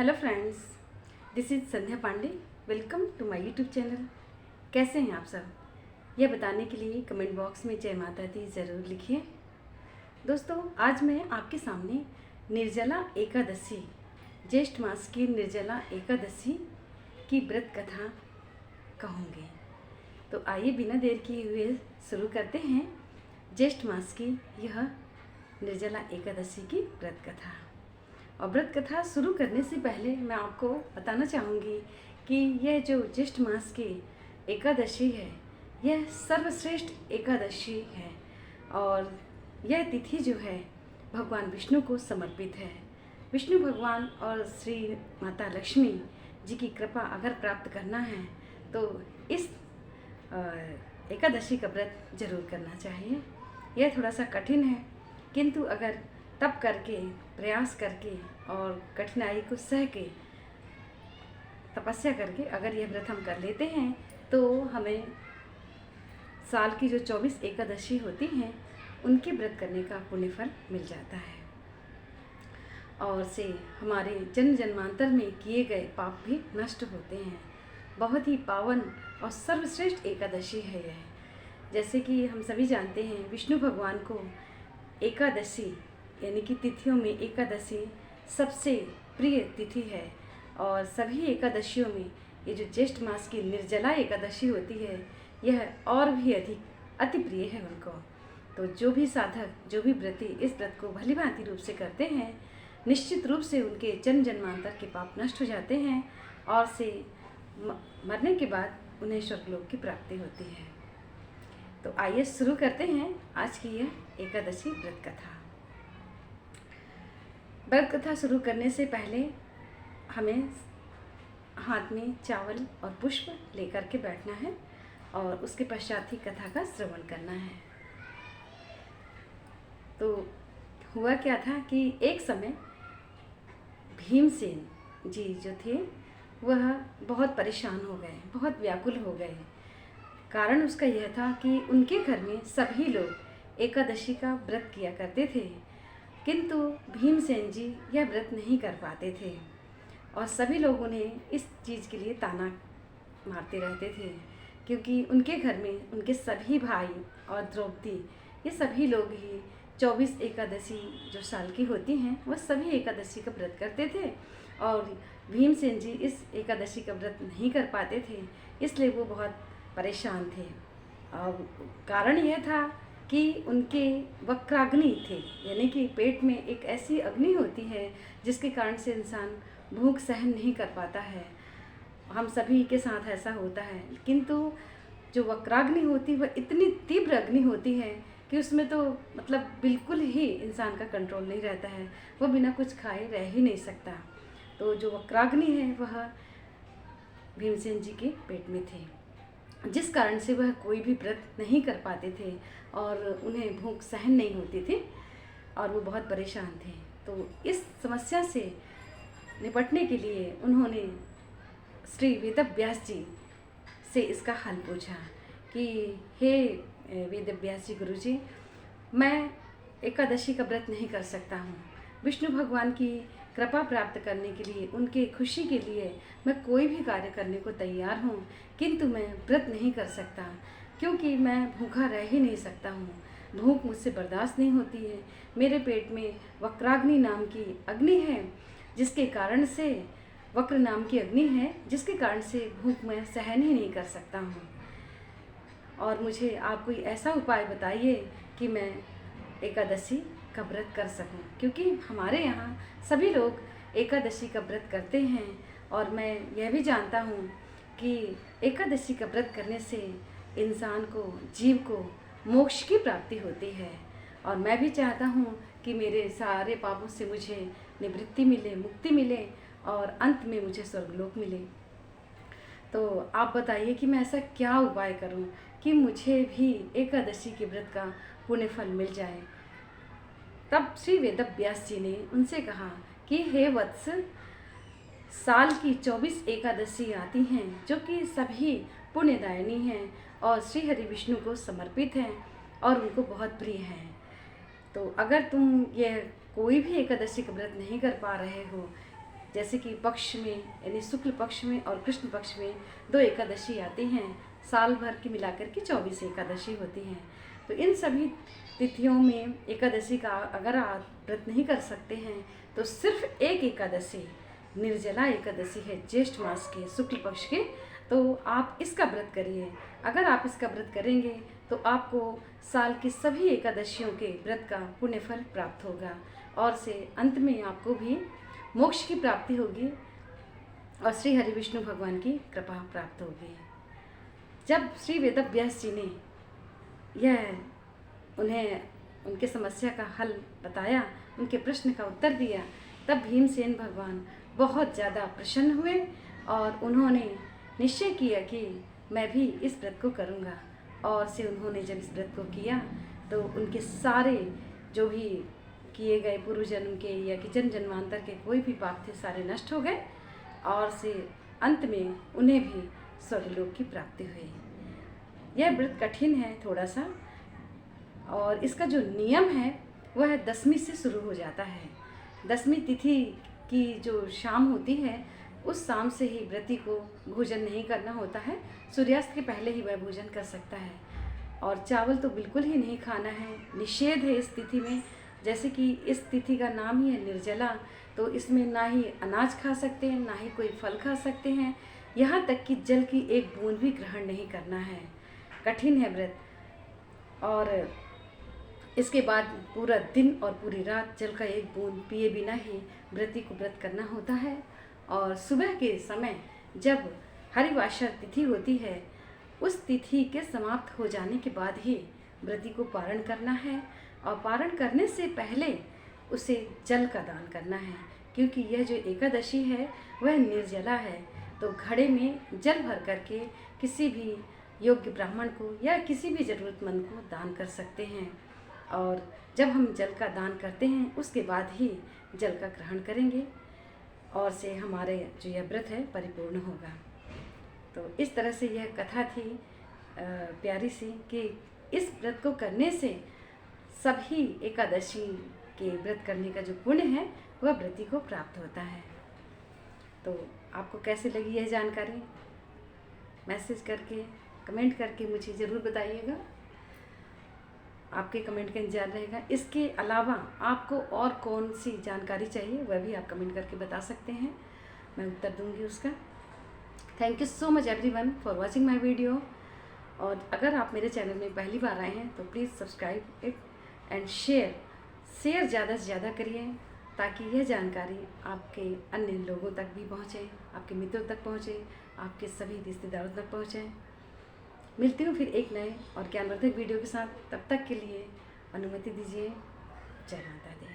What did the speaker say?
Hello friends, this is Sandhya Pandey. Welcome to my YouTube channel. कैसे हैं आप सब? यह बताने के लिए कमेंट बॉक्स में जय माता दी ज़रूर लिखिए। दोस्तों, आज मैं आपके सामने निर्जला एकादशी, ज्येष्ठ मास की निर्जला एकादशी की व्रत कथा कहूँगी। तो आइए बिना देर किए हुए शुरू करते हैं ज्येष्ठ मास की यह निर्जला एकादशी की व्रत कथा। और व्रत कथा शुरू करने से पहले मैं आपको बताना चाहूँगी कि यह जो ज्येष्ठ मास की एकादशी है, यह सर्वश्रेष्ठ एकादशी है और यह तिथि जो है भगवान विष्णु को समर्पित है। विष्णु भगवान और श्री माता लक्ष्मी जी की कृपा अगर प्राप्त करना है तो इस एकादशी का व्रत जरूर करना चाहिए। यह थोड़ा सा कठिन है, किंतु अगर तप करके, प्रयास करके और कठिनाई को सह के, तपस्या करके अगर यह व्रत हम कर लेते हैं तो हमें साल की जो 24 एकादशी होती हैं उनके व्रत करने का पुण्यफल मिल जाता है और से हमारे जन्म जन्मांतर में किए गए पाप भी नष्ट होते हैं। बहुत ही पावन और सर्वश्रेष्ठ एकादशी है यह। जैसे कि हम सभी जानते हैं, विष्णु भगवान को एकादशी यानी कि तिथियों में एकादशी सबसे प्रिय तिथि है और सभी एकादशियों में ये जो ज्येष्ठ मास की निर्जला एकादशी होती है यह और भी अधिक अति प्रिय है उनको। तो जो भी साधक, जो भी व्रती इस व्रत को भलीभांति रूप से करते हैं, निश्चित रूप से उनके जन्म जन्मांतर के पाप नष्ट हो जाते हैं और से मरने के बाद उन्हें स्वर्गलोक की प्राप्ति होती है। तो आइए शुरू करते हैं आज की यह एकादशी व्रत कथा। व्रत कथा शुरू करने से पहले हमें हाथ में चावल और पुष्प लेकर के बैठना है और उसके पश्चात ही कथा का श्रवण करना है। तो हुआ क्या था कि एक समय भीमसेन जी जो थे वह बहुत परेशान हो गए, बहुत व्याकुल हो गए। कारण उसका यह था कि उनके घर में सभी लोग एकादशी का व्रत किया करते थे, किंतु भीमसेन जी यह व्रत नहीं कर पाते थे और सभी लोग उन्हें इस चीज़ के लिए ताना मारते रहते थे, क्योंकि उनके घर में उनके सभी भाई और द्रौपदी ये सभी लोग ही 24 एकादशी जो साल की होती हैं वह सभी एकादशी का व्रत करते थे और भीमसेन जी इस एकादशी का व्रत नहीं कर पाते थे, इसलिए वो बहुत परेशान थे। और कारण यह था कि उनके वक्राग्नि थे, यानी कि पेट में एक ऐसी अग्नि होती है जिसके कारण से इंसान भूख सहन नहीं कर पाता है। हम सभी के साथ ऐसा होता है, किंतु जो वक्राग्नि होती है वह इतनी तीव्र अग्नि होती है कि उसमें तो मतलब बिल्कुल ही इंसान का कंट्रोल नहीं रहता है, वह बिना कुछ खाए रह ही नहीं सकता। तो जो वक्राग्नि है वह भीमसेन जी के पेट में थे, जिस कारण से वह कोई भी व्रत नहीं कर पाते थे और उन्हें भूख सहन नहीं होती थी और वो बहुत परेशान थे। तो इस समस्या से निपटने के लिए उन्होंने श्री वेदव्यास जी से इसका हल पूछा कि हे वेदव्यास जी गुरुजी, मैं एकादशी का व्रत नहीं कर सकता हूँ। विष्णु भगवान की कृपा प्राप्त करने के लिए, उनके खुशी के लिए मैं कोई भी कार्य करने को तैयार हूँ, किंतु मैं व्रत नहीं कर सकता क्योंकि मैं भूखा रह ही नहीं सकता हूँ। भूख मुझसे बर्दाश्त नहीं होती है। मेरे पेट में वक्राग्नि नाम की अग्नि है, जिसके कारण से वक्र नाम की अग्नि है, जिसके कारण से भूख मैं सहन ही नहीं कर सकता हूँ। और मुझे आप कोई ऐसा उपाय बताइए कि मैं एकादशी का व्रत कर सकूं, क्योंकि हमारे यहाँ सभी लोग एकादशी का व्रत करते हैं और मैं यह भी जानता हूँ कि एकादशी का व्रत करने से इंसान को, जीव को मोक्ष की प्राप्ति होती है और मैं भी चाहता हूँ कि मेरे सारे पापों से मुझे निवृत्ति मिले, मुक्ति मिले और अंत में मुझे स्वर्गलोक मिले। तो आप बताइए कि मैं ऐसा क्या उपाय करूं कि मुझे भी एकादशी के व्रत का पुण्य फल मिल जाए। तब श्री वेदव्यास जी ने उनसे कहा कि हे वत्स, साल की 24 एकादशी आती हैं जो कि सभी पुण्यदायिनी हैं और श्री हरि विष्णु को समर्पित हैं और उनको बहुत प्रिय हैं। तो अगर तुम यह कोई भी एकादशी का व्रत नहीं कर पा रहे हो जैसे कि पक्ष में यानी शुक्ल पक्ष में और कृष्ण पक्ष में 2 एकादशी आती हैं। साल भर की मिलाकर के 24 एकादशी होती हैं। तो इन सभी तिथियों में एकादशी का अगर आप व्रत नहीं कर सकते हैं तो सिर्फ एक एकादशी निर्जला एकादशी है ज्येष्ठ मास के शुक्ल पक्ष के, तो आप इसका व्रत करिए। अगर आप इसका व्रत करेंगे तो आपको साल की सभी एकादशियों के व्रत का पुण्य फल प्राप्त होगा और से अंत में आपको भी मोक्ष की प्राप्ति होगी और श्री हरि विष्णु भगवान की कृपा प्राप्त होगी। जब श्री वेदव्यास जी ने यह उन्हें उनके समस्या का हल बताया, उनके प्रश्न का उत्तर दिया, तब भीमसेन भगवान बहुत ज़्यादा प्रसन्न हुए और उन्होंने निश्चय किया कि मैं भी इस व्रत को करूँगा। और से उन्होंने जब इस व्रत को किया तो उनके सारे जो भी किए गए पूर्व जन्म के या कि जन्म जन्मांतर के कोई भी पाप थे सारे नष्ट हो गए और से अंत में उन्हें भी स्वर्गलोक की प्राप्ति हुई। यह व्रत कठिन है थोड़ा सा और इसका जो नियम है वह 10वीं से शुरू हो जाता है। 10वीं तिथि की जो शाम होती है उस शाम से ही व्रती को भोजन नहीं करना होता है। सूर्यास्त के पहले ही वह भोजन कर सकता है और चावल तो बिल्कुल ही नहीं खाना है, निषेध है इस तिथि में। जैसे कि इस तिथि का नाम ही है निर्जला, तो इसमें ना ही अनाज खा सकते हैं ना ही कोई फल खा सकते हैं, यहाँ तक कि जल की एक बूंद भी ग्रहण नहीं करना है। कठिन है व्रत और इसके बाद पूरा दिन और पूरी रात जल का एक बूंद पिए बिना ही व्रती को व्रत करना होता है। और सुबह के समय जब हरिवासर तिथि होती है उस तिथि के समाप्त हो जाने के बाद ही व्रती को पारण करना है और पारण करने से पहले उसे जल का दान करना है, क्योंकि यह जो एकादशी है वह निर्जला है। तो घड़े में जल भर करके किसी भी योग्य ब्राह्मण को या किसी भी ज़रूरतमंद को दान कर सकते हैं और जब हम जल का दान करते हैं उसके बाद ही जल का ग्रहण करेंगे और से हमारे जो यह व्रत है परिपूर्ण होगा। तो इस तरह से यह कथा थी प्यारी सी कि इस व्रत को करने से सभी एकादशी के व्रत करने का जो पुण्य है वह व्रती को प्राप्त होता है। तो आपको कैसी लगी यह जानकारी मैसेज करके कमेंट करके मुझे ज़रूर बताइएगा। आपके कमेंट का इंतजार रहेगा। इसके अलावा आपको और कौन सी जानकारी चाहिए वह भी आप कमेंट करके बता सकते हैं, मैं उत्तर दूंगी उसका। Thank you so much everyone for watching my video. और अगर आप मेरे चैनल में पहली बार आए हैं तो please subscribe it and share ज़्यादा से ज़्यादा करिए ताकि यह जानकारी आपके अन्य लोगों तक भी पहुँचे, आपके मित्रों तक पहुँचे, आपके सभी रिश्तेदारों तक पहुँचे। मिलती हूँ फिर एक नए और ज्ञानवर्धक वीडियो के साथ। तब तक के लिए अनुमति दीजिए। जय माता दी।